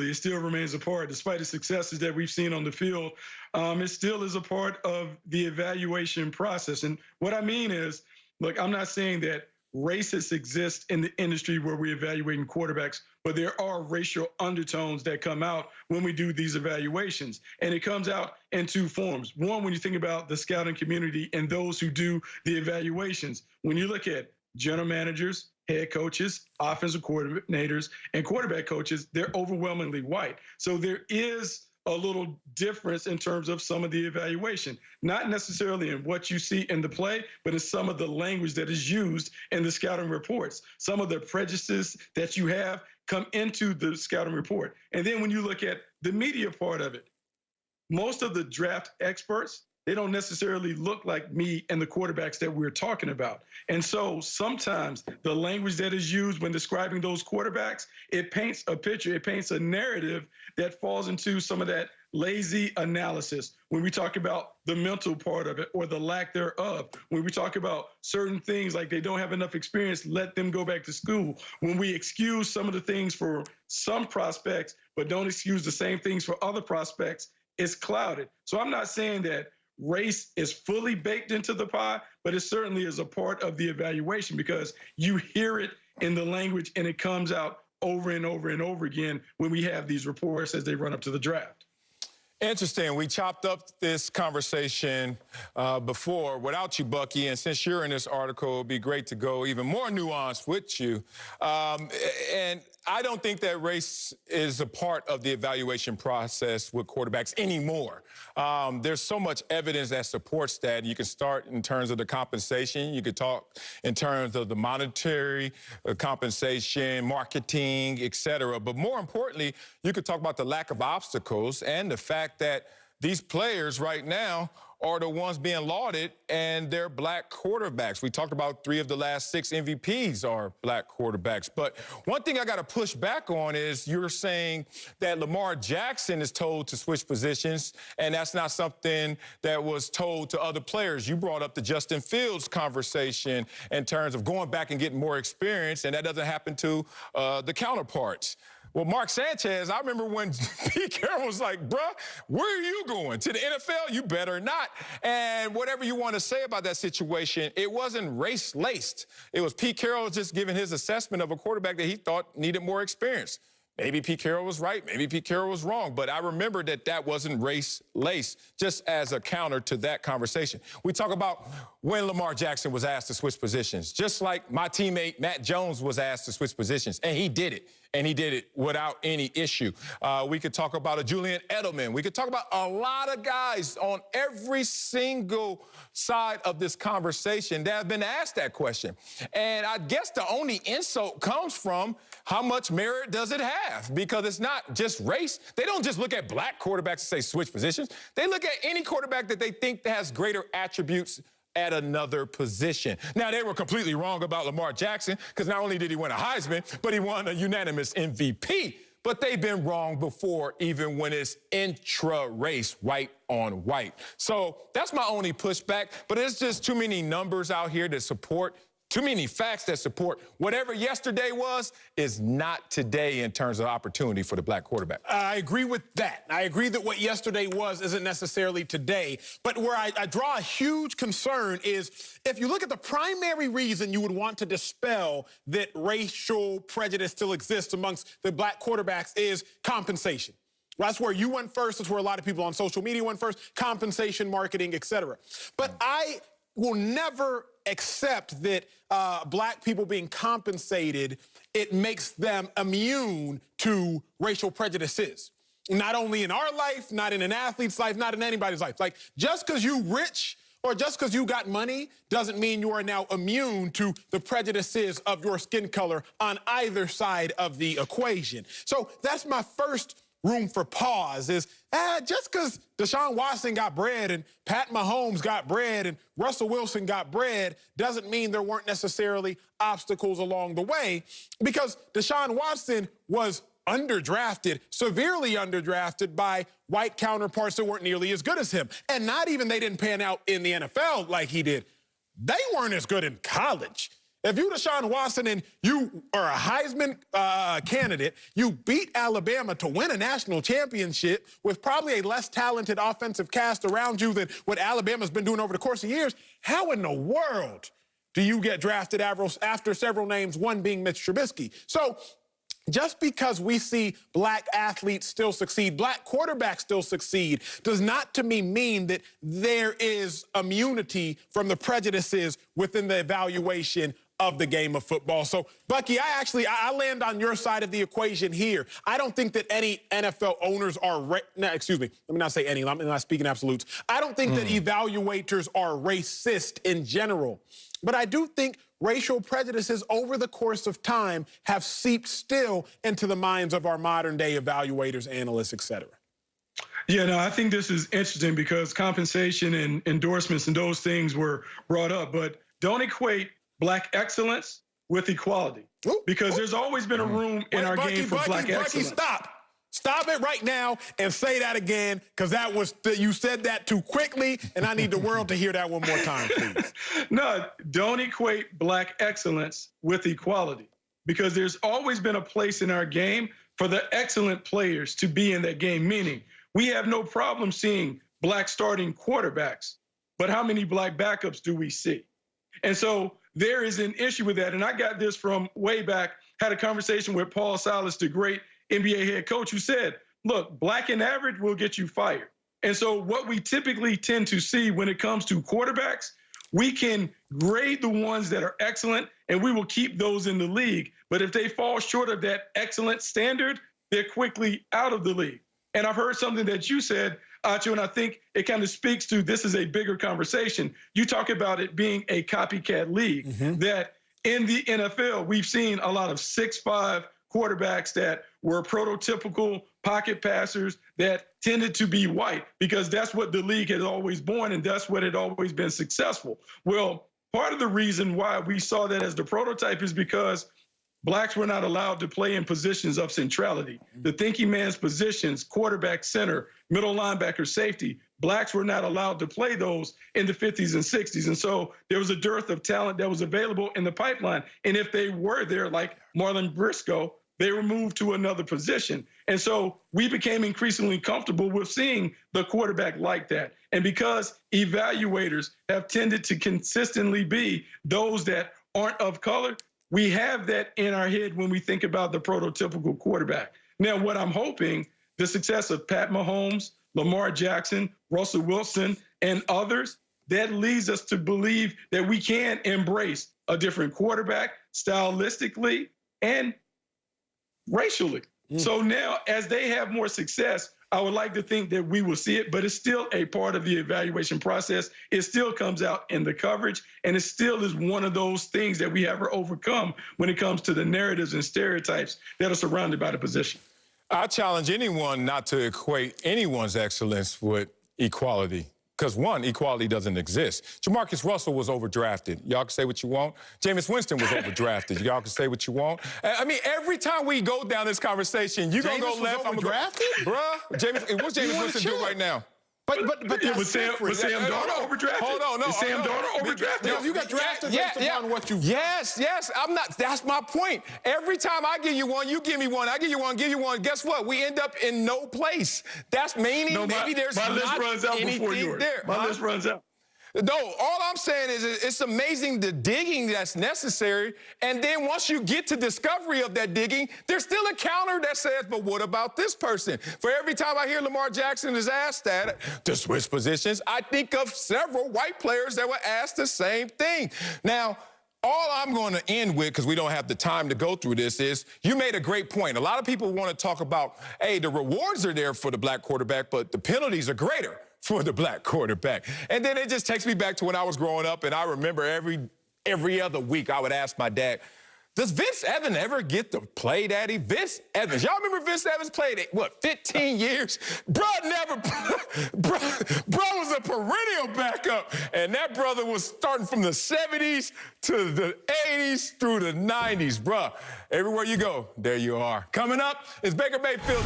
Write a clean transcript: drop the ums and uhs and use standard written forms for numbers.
It still remains a part, despite the successes that we've seen on the field. It still is a part of the evaluation process. And what I mean is, look, I'm not saying that racists exist in the industry where we're evaluating quarterbacks, but there are racial undertones that come out when we do these evaluations. And it comes out in two forms. One, when you think about the scouting community and those who do the evaluations, when you look at general managers, head coaches, offensive coordinators, and quarterback coaches, they're overwhelmingly white. So there is a little difference in terms of some of the evaluation, not necessarily in what you see in the play, but in some of the language that is used in the scouting reports. Some of the prejudices that you have come into the scouting report. And then when you look at the media part of it, most of the draft experts, they don't necessarily look like me and the quarterbacks that we're talking about. And so sometimes the language that is used when describing those quarterbacks, it paints a picture, it paints a narrative that falls into some of that lazy analysis. When we talk about the mental part of it or the lack thereof, when we talk about certain things like they don't have enough experience, let them go back to school. When we excuse some of the things for some prospects, but don't excuse the same things for other prospects, it's clouded. So I'm not saying that race is fully baked into the pie, but it certainly is a part of the evaluation because you hear it in the language and it comes out over and over and over again when we have these reports as they run up to the draft. Interesting. We chopped up this conversation before without you, Bucky, and since you're in this article, it'd be great to go even more nuanced with you. And I don't think that race is a part of the evaluation process with quarterbacks anymore. There's so much evidence that supports that. You can start in terms of the compensation. You could talk in terms of the monetary compensation, marketing, et cetera. But more importantly, you could talk about the lack of obstacles and the fact that these players right now are the ones being lauded, and they're black quarterbacks. We talked about 3 of the last 6 MVPs are black quarterbacks. But one thing I got to push back on is you're saying that Lamar Jackson is told to switch positions, and that's not something that was told to other players. You brought up the Justin Fields conversation in terms of going back and getting more experience, and that doesn't happen to the counterparts. Well, Mark Sanchez, I remember when Pete Carroll was like, bruh, where are you going? To the NFL? You better not. And whatever you want to say about that situation, it wasn't race-laced. It was Pete Carroll just giving his assessment of a quarterback that he thought needed more experience. Maybe Pete Carroll was right, maybe Pete Carroll was wrong, but I remember that that wasn't race-laced, just as a counter to that conversation. We talk about when Lamar Jackson was asked to switch positions, just like my teammate Matt Jones was asked to switch positions, and he did it. And he did it without any issue. We could talk about a Julian Edelman. We could talk about a lot of guys on every single side of this conversation that have been asked that question. And I guess the only insult comes from how much merit does it have? Because it's not just race. They don't just look at black quarterbacks and say switch positions. They look at any quarterback that they think has greater attributes at another position. Now, they were completely wrong about Lamar Jackson because not only did he win a Heisman, but he won a unanimous MVP. But they've been wrong before, even when it's intra-race, white on white. So that's my only pushback, but there's just too many numbers out here that support, too many facts that support whatever yesterday was is not today in terms of opportunity for the black quarterback. I agree with that. I agree that what yesterday was isn't necessarily today. But where I draw a huge concern is if you look at the primary reason you would want to dispel that racial prejudice still exists amongst the black quarterbacks is compensation. That's where you went first. That's where a lot of people on social media went first. Compensation, marketing, et cetera. But I will never accept that black people being compensated, it makes them immune to racial prejudices. Not only in our life, not in an athlete's life, not in anybody's life. Like, just because you rich or just because you got money doesn't mean you are now immune to the prejudices of your skin color on either side of the equation. So that's my first room for pause is just because Deshaun Watson got bread and Pat Mahomes got bread and Russell Wilson got bread doesn't mean there weren't necessarily obstacles along the way, because Deshaun Watson was underdrafted, severely underdrafted by white counterparts that weren't nearly as good as him. And not even they didn't pan out in the NFL like he did. They weren't as good in college. If you Deshaun Watson and you are a Heisman candidate, you beat Alabama to win a national championship with probably a less talented offensive cast around you than what Alabama's been doing over the course of years, how in the world do you get drafted after several names, one being Mitch Trubisky? So just because we see black athletes still succeed, black quarterbacks still succeed, does not to me mean that there is immunity from the prejudices within the evaluation of the game of football. So, Bucky, I land on your side of the equation here. I don't think that any NFL owners are, excuse me, let me not say any, I'm not speaking absolutes. I don't think that evaluators are racist in general, but I do think racial prejudices over the course of time have seeped still into the minds of our modern day evaluators, analysts, et cetera. Yeah, no, I think this is interesting because compensation and endorsements and those things were brought up, but don't equate black excellence with equality, because there's always been a room in our game for black excellence. Stop it right now and say that again, because you said that too quickly, and I need the world to hear that one more time, please. No, don't equate black excellence with equality, because there's always been a place in our game for the excellent players to be in that game, meaning we have no problem seeing black starting quarterbacks, but how many black backups do we see? And so there is an issue with that. And I got this from way back, had a conversation with Paul Silas, the great NBA head coach, who said, look, black and average will get you fired. And so what we typically tend to see when it comes to quarterbacks, we can grade the ones that are excellent and we will keep those in the league. But if they fall short of that excellent standard, they're quickly out of the league. And I've heard something that you said, Acho, and I think it kind of speaks to this is a bigger conversation. You talk about it being a copycat league, that in the NFL, we've seen a lot of 6'5" quarterbacks that were prototypical pocket passers that tended to be white, because that's what the league has always borne and that's what had always been successful. Well, part of the reason why we saw that as the prototype is because blacks were not allowed to play in positions of centrality. The thinking man's positions, quarterback, center, middle linebacker, safety, blacks were not allowed to play those in the 50s and 60s. And so there was a dearth of talent that was available in the pipeline. And if they were there, like Marlon Briscoe, they were moved to another position. And so we became increasingly comfortable with seeing the quarterback like that. And because evaluators have tended to consistently be those that aren't of color, we have that in our head when we think about the prototypical quarterback. Now, what I'm hoping, the success of Pat Mahomes, Lamar Jackson, Russell Wilson, and others, that leads us to believe that we can embrace a different quarterback stylistically and racially. So now, as they have more success, I would like to think that we will see it, but it's still a part of the evaluation process. It still comes out in the coverage, and it still is one of those things that we have to overcome when it comes to the narratives and stereotypes that are surrounded by the position. I challenge anyone not to equate anyone's excellence with equality. Because, one, equality doesn't exist. Jamarcus Russell was overdrafted. Y'all can say what you want. Jameis Winston was overdrafted. Y'all can say what you want. I mean, every time we go down this conversation, you're going to go left. I'm going to go, bruh, what's Jameis Winston do right now? But was Sam Darnold overdrafted? Hold on, no. Is Sam Darnold overdrafted? You got drafted based upon what you... Yes, I'm not. That's my point. Every time I give you one, you give me one. I give you one, give you one. Guess what? We end up in no place. That's meaning maybe there's not anything there. My list runs out before yours. My list runs out. No, all I'm saying is it's amazing the digging that's necessary. And then once you get to discovery of that digging, there's still a counter that says, but what about this person? For every time I hear Lamar Jackson is asked that to switch positions, I think of several white players that were asked the same thing. Now, all I'm going to end with, because we don't have the time to go through this, is you made a great point. A lot of people want to talk about, hey, the rewards are there for the black quarterback, but the penalties are greater for the black quarterback. And then it just takes me back to when I was growing up, and I remember every other week I would ask my dad, does Vince Evans ever get to play, Daddy? Vince Evans. Y'all remember Vince Evans played, 15 years? Bro was a perennial backup, and that brother was starting from the 70s to the 80s through the 90s, bro. Everywhere you go, there you are. Coming up is Baker Mayfield.